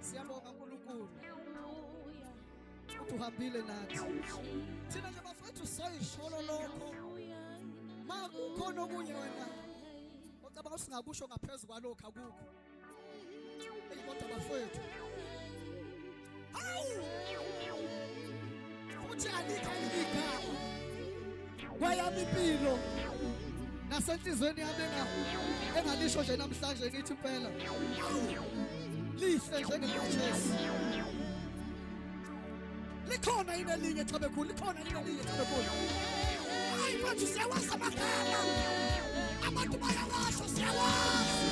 Siyabonga uNkulunkulu ukuthi uhambile nathi. Thina nje bafethu soyisholo lokho. Makukhona okunye wena ocabanga usingakusho ngaphezulu kwalokho akukho. Kodwa bafethu. Hawu! Futhi alikho igama. Kwayami impilo. Nasenhlizweni yami engalisho nje namhlanje ngithi impela. Lihle njengeJesu. Likhona yini elinye cha bekhulu, likhona yini elinye cha bekhulu. Hayi manje siyawazi amagama. Abantu bayawasho siyawazi.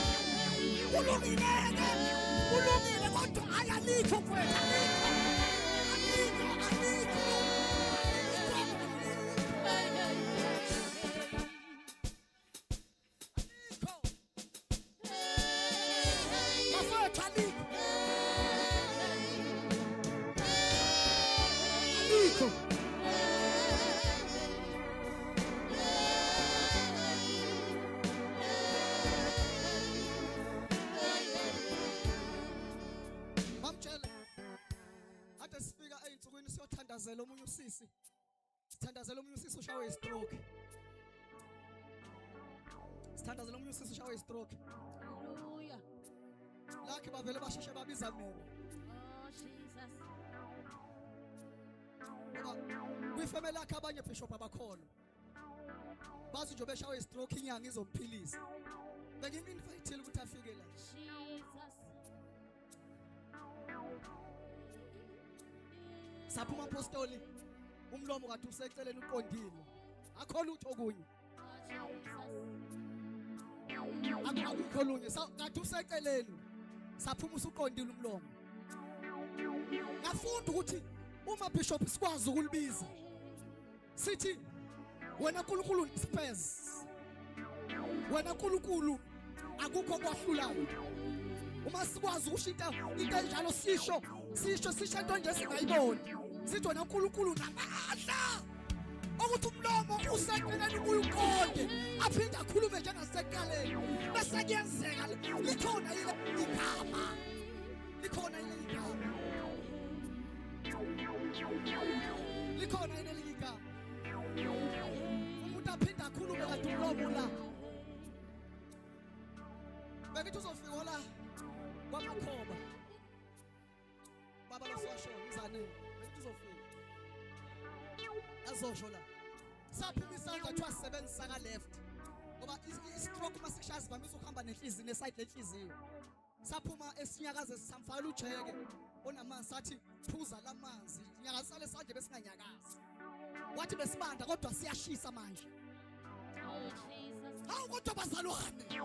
Kulungile kodwa ayalikho mfowethu. Alikho. Sithandazela omunye usisi. Sithandazela omunye usisi ushawe istroke. Sithandazela omunye usisi ushawe istroke. Haleluya. Lakhe bavele basheshe babiza mina. Oh Jesus. Kwifamily yakhe abanye bishop abakholwa. Bazi nje beshawe istroke inyanga izomphilisa. Bengiminvite ukuthi afike la. Jesus. Saphuma apostoli umlomo kade useceleni uqondile akho lutho okunye akukho lunye kade useceleni saphuma usuqondile umlomo ngafunda ukuthi uma bishop sikwazi ukulibiza sithi wena uNkulunkulu spares wena uNkulunkulu akukho kwahlulayo uma sikwazi ukushintsha into enjalo sisho into nje singayiboni sithi wena uNkulunkulu namandla ukuthi umlomo useceleni uyiqonde aphinde akhulume njengasekuqaleni bese kuyenzeka likhona ile igama likhona ile igama umuntu aphinde akhulume kade umlomo la bengithi uzofika la kwamakhoba baba lososho izane bengithi uzofika azosho la saphuma isandla kuthiwa sisebenzisa ka left ngoba i-stroke masishaya sivamisa ukuhamba nenhliziyo neside lenhliziyo saphuma esinyakaze samfakela ujeke onamanzi sathi phuza lamanzi nyakazisale sanje besinganyakazi wathi besibanda kodwa siyashisa manje oh Jesus hawu kodwa bazalwane